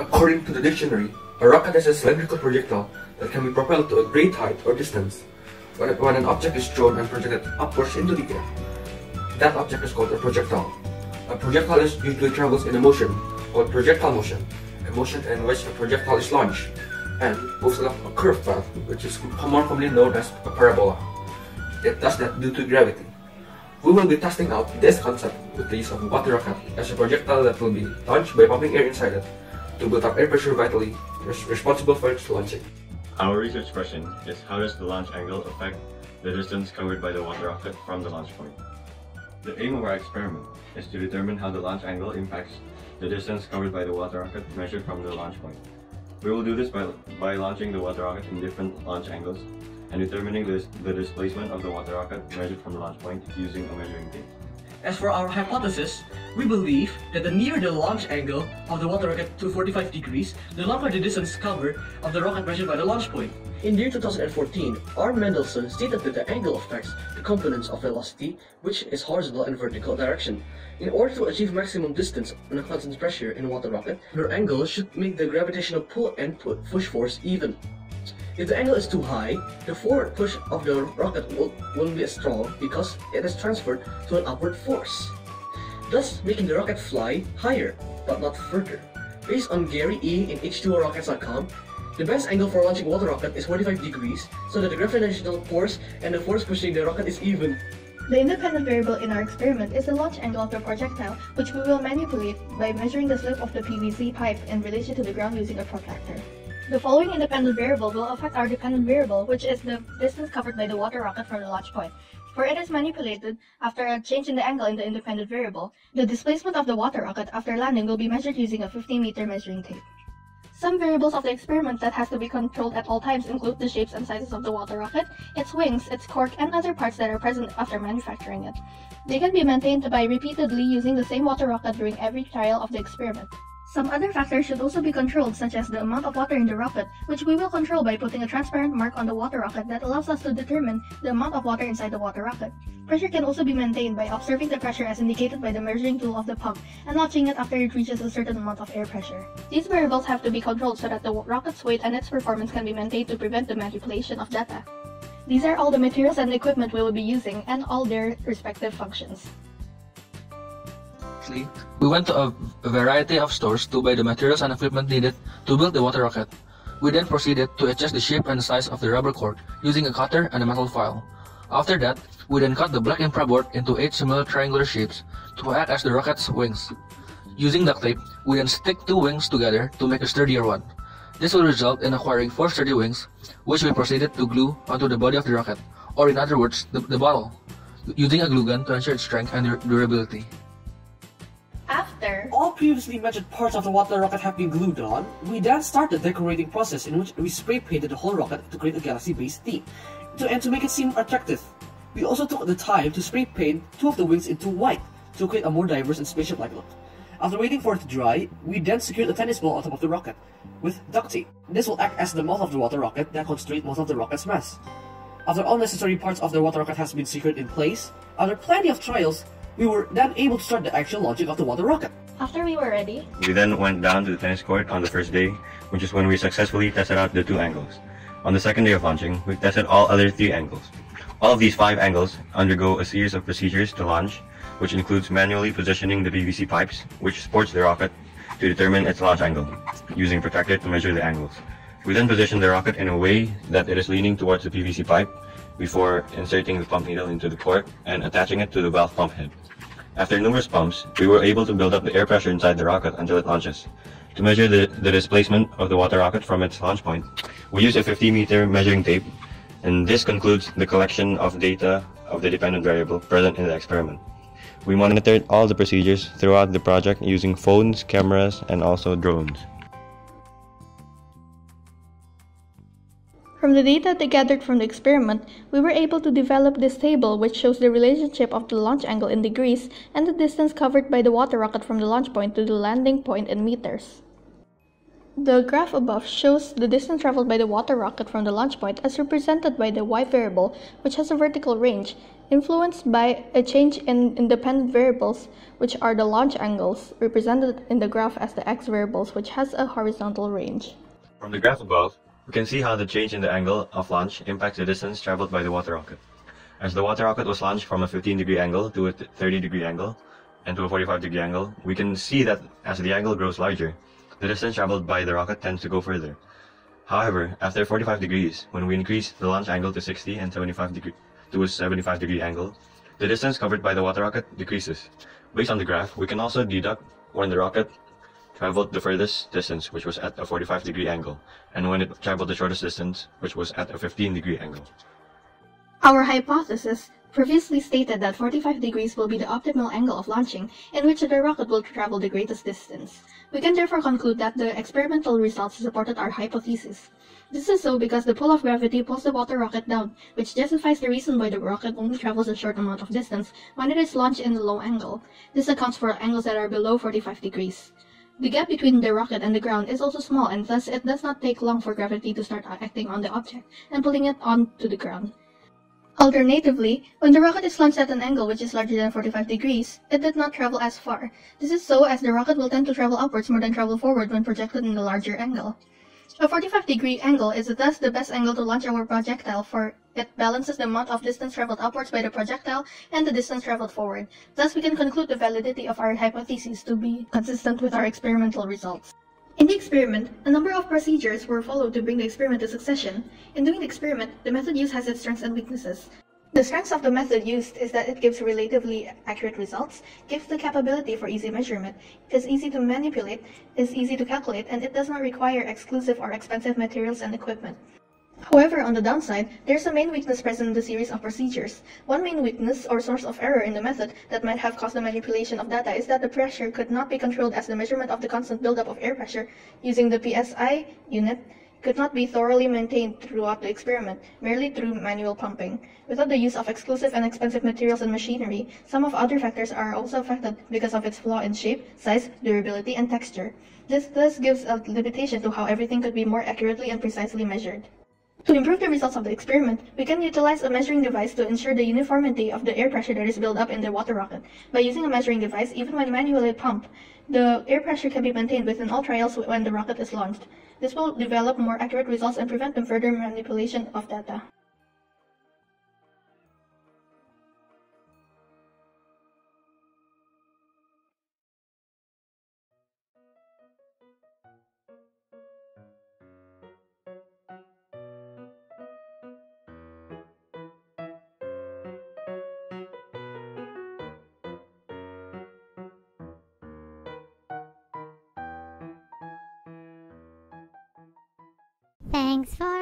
according to the dictionary, a rocket is a cylindrical projectile that can be propelled to a great height or distance. When an object is thrown and projected upwards into the air, that object is called a projectile. A projectile usually travels in a motion called projectile motion, a motion in which a projectile is launched and moves along a curved path, which is more commonly known as a parabola. It does that due to gravity. We will be testing out this concept with the use of a water rocket as a projectile that will be launched by pumping air inside it to build up air pressure vitally, responsible for its launching. Our research question is, how does the launch angle affect the distance covered by the water rocket from the launch point? The aim of our experiment is to determine how the launch angle impacts the distance covered by the water rocket measured from the launch point. We will do this by launching the water rocket in different launch angles and determining the displacement of the water rocket measured from the launch point using a measuring tape. As for our hypothesis, we believe that the nearer the launch angle of the water rocket to 45 degrees, the longer the distance covered of the rocket measured by the launch point. In the year 2014, R. Mendelssohn stated that the angle affects the components of velocity, which is horizontal and vertical direction. In order to achieve maximum distance on a constant pressure in a water rocket, your angle should make the gravitational pull and push force even. If the angle is too high, the forward push of the rocket won't be as strong because it is transferred to an upward force, thus making the rocket fly higher, but not further. Based on Gary E. in H2ORockets.com, the best angle for launching a water rocket is 45 degrees, so that the gravitational force and the force pushing the rocket is even. The independent variable in our experiment is the launch angle of the projectile, which we will manipulate by measuring the slope of the PVC pipe in relation to the ground using a protractor. The following independent variable will affect our dependent variable, which is the distance covered by the water rocket from the launch point. For it is manipulated after a change in the angle in the independent variable, the displacement of the water rocket after landing will be measured using a 50-meter measuring tape. Some variables of the experiment that has to be controlled at all times include the shapes and sizes of the water rocket, its wings, its cork, and other parts that are present after manufacturing it. They can be maintained by repeatedly using the same water rocket during every trial of the experiment. Some other factors should also be controlled, such as the amount of water in the rocket, which we will control by putting a transparent mark on the water rocket that allows us to determine the amount of water inside the water rocket. Pressure can also be maintained by observing the pressure as indicated by the measuring tool of the pump and watching it after it reaches a certain amount of air pressure. These variables have to be controlled so that the rocket's weight and its performance can be maintained to prevent the manipulation of data. These are all the materials and equipment we will be using and all their respective functions. We went to a variety of stores to buy the materials and equipment needed to build the water rocket. We then proceeded to adjust the shape and size of the rubber cork using a cutter and a metal file. After that, we then cut the black infra board into 8 similar triangular shapes to act as the rocket's wings. Using duct tape, we then stick 2 wings together to make a sturdier one. This will result in acquiring 4 sturdy wings, which we proceeded to glue onto the body of the rocket, or in other words, the bottle, using a glue gun to ensure its strength and durability. After all previously mentioned parts of the water rocket have been glued on, we then start the decorating process in which we spray painted the whole rocket to create a galaxy-based theme, and to make it seem attractive. We also took the time to spray paint 2 of the wings into white to create a more diverse and spaceship-like look. After waiting for it to dry, we then secured a tennis ball on top of the rocket with duct tape. This will act as the mouth of the water rocket that concentrates most of the rocket's mass. After all necessary parts of the water rocket has been secured in place, after plenty of trials, we were then able to start the actual launching of the water rocket. After we were ready, We then went down to the tennis court on the first day, which is when we successfully tested out the 2 angles. On the second day of launching, we tested all other 3 angles. All of these 5 angles undergo a series of procedures to launch, which includes manually positioning the PVC pipes, which supports the rocket, to determine its launch angle, using a protractor to measure the angles. We then position the rocket in a way that it is leaning towards the PVC pipe before inserting the pump needle into the cork and attaching it to the valve pump head. After numerous pumps, we were able to build up the air pressure inside the rocket until it launches. To measure the displacement of the water rocket from its launch point, we use a 50-meter measuring tape, and this concludes the collection of data of the dependent variable present in the experiment. We monitored all the procedures throughout the project using phones, cameras, and also drones. from the data they gathered from the experiment, we were able to develop this table which shows the relationship of the launch angle in degrees and the distance covered by the water rocket from the launch point to the landing point in meters. The graph above shows the distance traveled by the water rocket from the launch point as represented by the y variable, which has a vertical range, influenced by a change in independent variables, which are the launch angles, represented in the graph as the x variables, which has a horizontal range. From the graph above, we can see how the change in the angle of launch impacts the distance traveled by the water rocket. As the water rocket was launched from a 15-degree angle to a 30-degree angle and to a 45-degree angle, we can see that as the angle grows larger, the distance traveled by the rocket tends to go further. However, after 45 degrees, when we increase the launch angle to 60 and 75 degree to a 75-degree angle, the distance covered by the water rocket decreases. Based on the graph, we can also deduct when the rocket traveled the furthest distance, which was at a 45-degree angle, and when it traveled the shortest distance, which was at a 15-degree angle. Our hypothesis previously stated that 45 degrees will be the optimal angle of launching in which the rocket will travel the greatest distance. We can therefore conclude that the experimental results supported our hypothesis. This is so because the pull of gravity pulls the water rocket down, which justifies the reason why the rocket only travels a short amount of distance when it is launched in a low angle. This accounts for angles that are below 45 degrees. The gap between the rocket and the ground is also small, and thus it does not take long for gravity to start acting on the object and pulling it onto the ground. Alternatively, when the rocket is launched at an angle which is larger than 45 degrees, it did not travel as far. This is so as the rocket will tend to travel upwards more than travel forward when projected in a larger angle. A 45-degree angle is thus the best angle to launch our projectile, for it balances the amount of distance traveled upwards by the projectile and the distance traveled forward. Thus, we can conclude the validity of our hypothesis to be consistent with our experimental results. In the experiment, a number of procedures were followed to bring the experiment to succession. In doing the experiment, the method used has its strengths and weaknesses. The strengths of the method used is that it gives relatively accurate results, gives the capability for easy measurement, is easy to manipulate, is easy to calculate, and it does not require exclusive or expensive materials and equipment. However, on the downside, there's a main weakness present in the series of procedures. One main weakness or source of error in the method that might have caused the manipulation of data is that the pressure could not be controlled, as the measurement of the constant buildup of air pressure using the PSI unit could not be thoroughly maintained throughout the experiment, merely through manual pumping. Without the use of exclusive and expensive materials and machinery, some of other factors are also affected because of its flaw in shape, size, durability, and texture. This thus gives a limitation to how everything could be more accurately and precisely measured. To improve the results of the experiment, we can utilize a measuring device to ensure the uniformity of the air pressure that is built up in the water rocket. By using a measuring device, even when manually pumped, the air pressure can be maintained within all trials when the rocket is launched. This will develop more accurate results and prevent the further manipulation of data. Thanks for